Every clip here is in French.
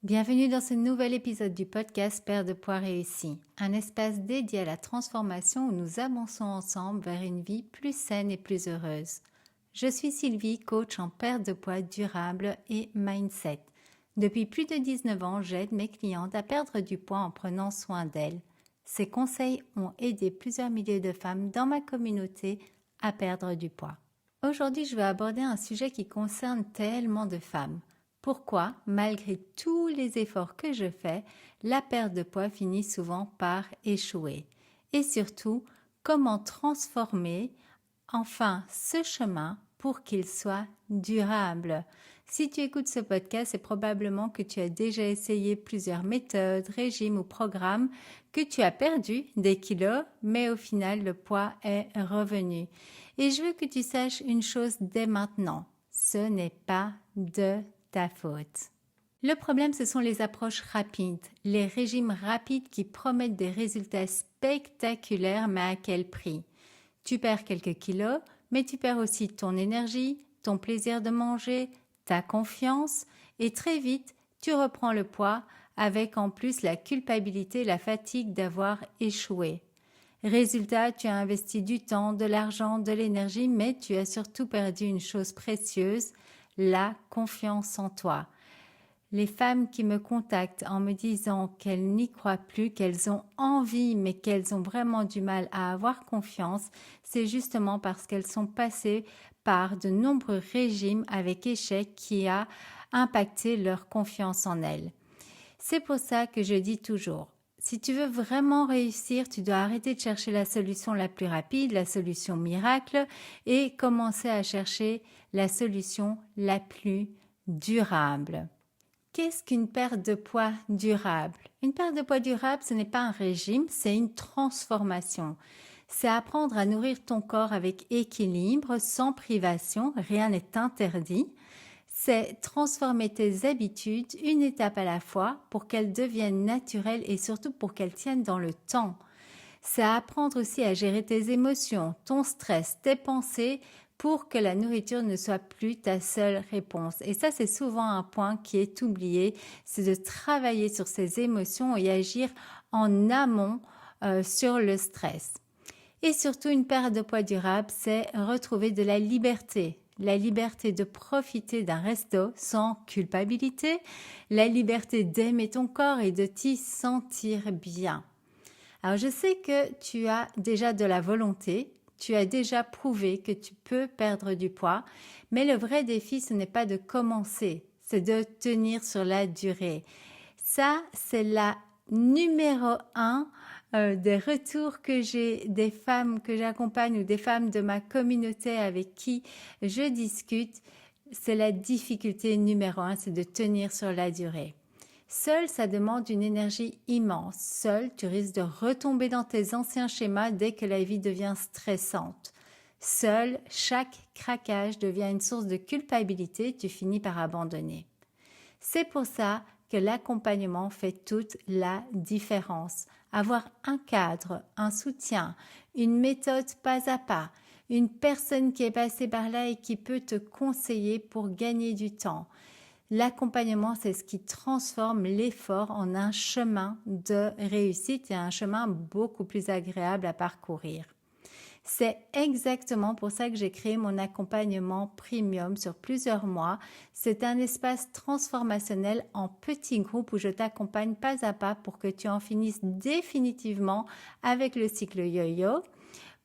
Bienvenue dans ce nouvel épisode du podcast Perte de poids réussi, un espace dédié à la transformation où nous avançons ensemble vers une vie plus saine et plus heureuse. Je suis Sylvie, coach en perte de poids durable et mindset. Depuis plus de 19 ans, j'aide mes clientes à perdre du poids en prenant soin d'elles. Ces conseils ont aidé plusieurs milliers de femmes dans ma communauté à perdre du poids. Aujourd'hui, je vais aborder un sujet qui concerne tellement de femmes. Pourquoi, malgré tous les efforts que je fais, la perte de poids finit souvent par échouer? Et surtout, comment transformer enfin ce chemin pour qu'il soit durable? Si tu écoutes ce podcast, c'est probablement que tu as déjà essayé plusieurs méthodes, régimes ou programmes, que tu as perdu des kilos, mais au final, le poids est revenu. Et je veux que tu saches une chose dès maintenant, ce n'est pas de ta faute. Le problème, ce sont les approches rapides, les régimes rapides qui promettent des résultats spectaculaires, mais à quel prix? Tu perds quelques kilos, mais tu perds aussi ton énergie, ton plaisir de manger, ta confiance, et très vite, tu reprends le poids avec en plus la culpabilité et la fatigue d'avoir échoué. Résultat, tu as investi du temps, de l'argent, de l'énergie, mais tu as surtout perdu une chose précieuse, la confiance en toi. Les femmes qui me contactent en me disant qu'elles n'y croient plus, qu'elles ont envie, mais qu'elles ont vraiment du mal à avoir confiance, c'est justement parce qu'elles sont passées par de nombreux régimes avec échec qui a impacté leur confiance en elles. C'est pour ça que je dis toujours, si tu veux vraiment réussir, tu dois arrêter de chercher la solution la plus rapide, la solution miracle, et commencer à chercher la solution la plus durable. Qu'est-ce qu'une perte de poids durable? Une perte de poids durable, ce n'est pas un régime, c'est une transformation. C'est apprendre à nourrir ton corps avec équilibre, sans privation, rien n'est interdit. C'est transformer tes habitudes une étape à la fois pour qu'elles deviennent naturelles et surtout pour qu'elles tiennent dans le temps. C'est apprendre aussi à gérer tes émotions, ton stress, tes pensées pour que la nourriture ne soit plus ta seule réponse. Et ça, c'est souvent un point qui est oublié, c'est de travailler sur ses émotions et agir en amont sur le stress. Et surtout, une perte de poids durable, c'est retrouver de la liberté de profiter d'un resto sans culpabilité, la liberté d'aimer ton corps et de t'y sentir bien. Alors, je sais que tu as déjà de la volonté, tu as déjà prouvé que tu peux perdre du poids, mais le vrai défi, ce n'est pas de commencer, c'est de tenir sur la durée. Ça, c'est la numéro 1 des retours que j'ai des femmes que j'accompagne ou des femmes de ma communauté avec qui je discute. C'est la difficulté numéro 1, c'est de tenir sur la durée. Seul, ça demande une énergie immense. Seul, tu risques de retomber dans tes anciens schémas dès que la vie devient stressante. Seul, chaque craquage devient une source de culpabilité, tu finis par abandonner. C'est pour ça que l'accompagnement fait toute la différence. Avoir un cadre, un soutien, une méthode pas à pas, une personne qui est passée par là et qui peut te conseiller pour gagner du temps. L'accompagnement, c'est ce qui transforme l'effort en un chemin de réussite et un chemin beaucoup plus agréable à parcourir. C'est exactement pour ça que j'ai créé mon accompagnement premium sur plusieurs mois. C'est un espace transformationnel en petits groupes où je t'accompagne pas à pas pour que tu en finisses définitivement avec le cycle yo-yo.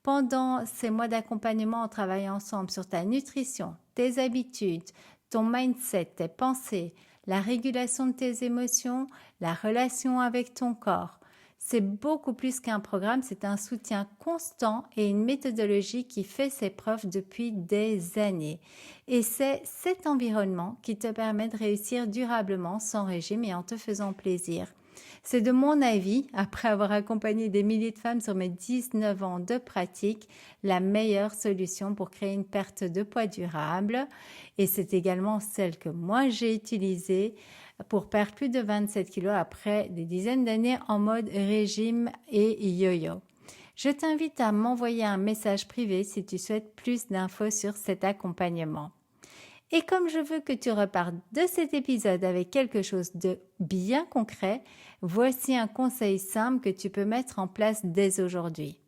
Pendant ces mois d'accompagnement, on travaille ensemble sur ta nutrition, tes habitudes, ton mindset, tes pensées, la régulation de tes émotions, la relation avec ton corps. C'est beaucoup plus qu'un programme, c'est un soutien constant et une méthodologie qui fait ses preuves depuis des années. Et c'est cet environnement qui te permet de réussir durablement sans régime et en te faisant plaisir. C'est de mon avis, après avoir accompagné des milliers de femmes sur mes 19 ans de pratique, la meilleure solution pour créer une perte de poids durable. Et c'est également celle que moi j'ai utilisée pour perdre plus de 27 kilos après des dizaines d'années en mode régime et yo-yo. Je t'invite à m'envoyer un message privé si tu souhaites plus d'infos sur cet accompagnement. Et comme je veux que tu repartes de cet épisode avec quelque chose de bien concret, voici un conseil simple que tu peux mettre en place dès aujourd'hui.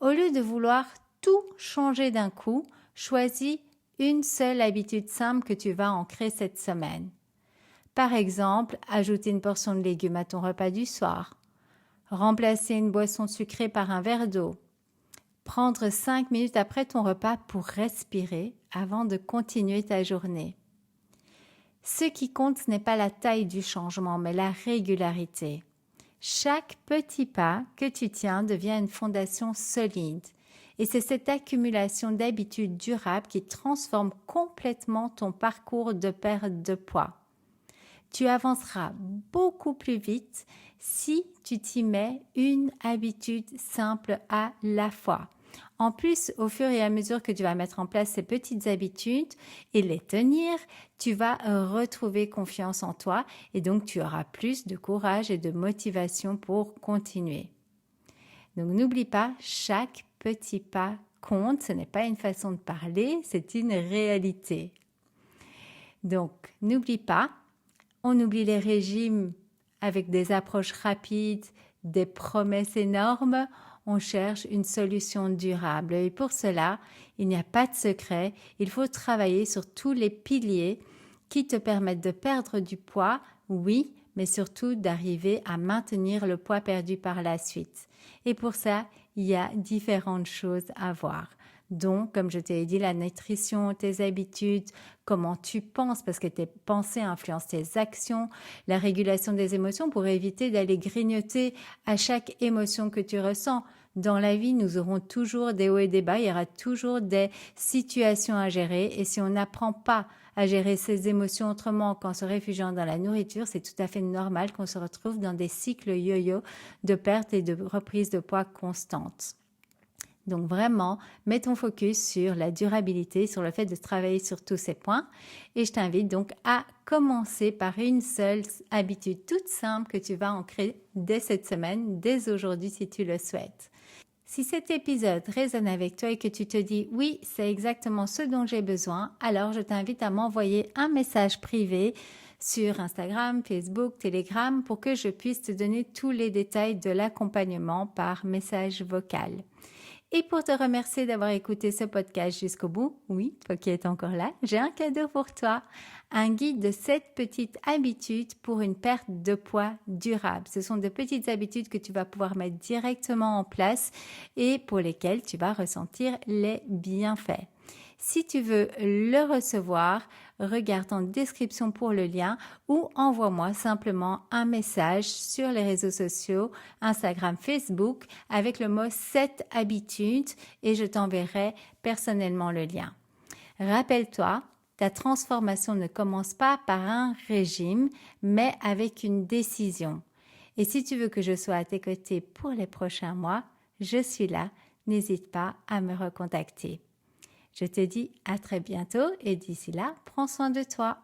Au lieu de vouloir tout changer d'un coup, choisis une seule habitude simple que tu vas ancrer cette semaine. Par exemple, ajouter une portion de légumes à ton repas du soir, remplacer une boisson sucrée par un verre d'eau, prendre 5 minutes après ton repas pour respirer avant de continuer ta journée. Ce qui compte, ce n'est pas la taille du changement, mais la régularité. Chaque petit pas que tu tiens devient une fondation solide. Et c'est cette accumulation d'habitudes durables qui transforme complètement ton parcours de perte de poids. Tu avanceras beaucoup plus vite si tu t'y mets une habitude simple à la fois. En plus, au fur et à mesure que tu vas mettre en place ces petites habitudes et les tenir, tu vas retrouver confiance en toi et donc tu auras plus de courage et de motivation pour continuer. Donc n'oublie pas, chaque petit pas compte, ce n'est pas une façon de parler, c'est une réalité. Donc n'oublie pas, on oublie les régimes avec des approches rapides, des promesses énormes. On cherche une solution durable. Et pour cela, il n'y a pas de secret. Il faut travailler sur tous les piliers qui te permettent de perdre du poids, oui, mais surtout d'arriver à maintenir le poids perdu par la suite. Et pour ça, il y a différentes choses à voir. Donc, comme je t'ai dit, la nutrition, tes habitudes, comment tu penses, parce que tes pensées influencent tes actions, la régulation des émotions pour éviter d'aller grignoter à chaque émotion que tu ressens. Dans la vie, nous aurons toujours des hauts et des bas, il y aura toujours des situations à gérer et si on n'apprend pas à gérer ses émotions autrement qu'en se réfugiant dans la nourriture, c'est tout à fait normal qu'on se retrouve dans des cycles yo-yo de perte et de reprise de poids constantes. Donc vraiment, mets ton focus sur la durabilité, sur le fait de travailler sur tous ces points. Et je t'invite donc à commencer par une seule habitude toute simple que tu vas ancrer dès cette semaine, dès aujourd'hui si tu le souhaites. Si cet épisode résonne avec toi et que tu te dis « oui, c'est exactement ce dont j'ai besoin », alors je t'invite à m'envoyer un message privé sur Instagram, Facebook, Telegram pour que je puisse te donner tous les détails de l'accompagnement par message vocal. Et pour te remercier d'avoir écouté ce podcast jusqu'au bout, oui, toi qui es encore là, j'ai un cadeau pour toi, un guide de 7 petites habitudes pour une perte de poids durable. Ce sont de petites habitudes que tu vas pouvoir mettre directement en place et pour lesquelles tu vas ressentir les bienfaits. Si tu veux le recevoir, regarde en description pour le lien ou envoie-moi simplement un message sur les réseaux sociaux, Instagram, Facebook, avec le mot 7 habitudes et je t'enverrai personnellement le lien. Rappelle-toi, ta transformation ne commence pas par un régime, mais avec une décision. Et si tu veux que je sois à tes côtés pour les prochains mois, je suis là, n'hésite pas à me recontacter. Je te dis à très bientôt et d'ici là, prends soin de toi.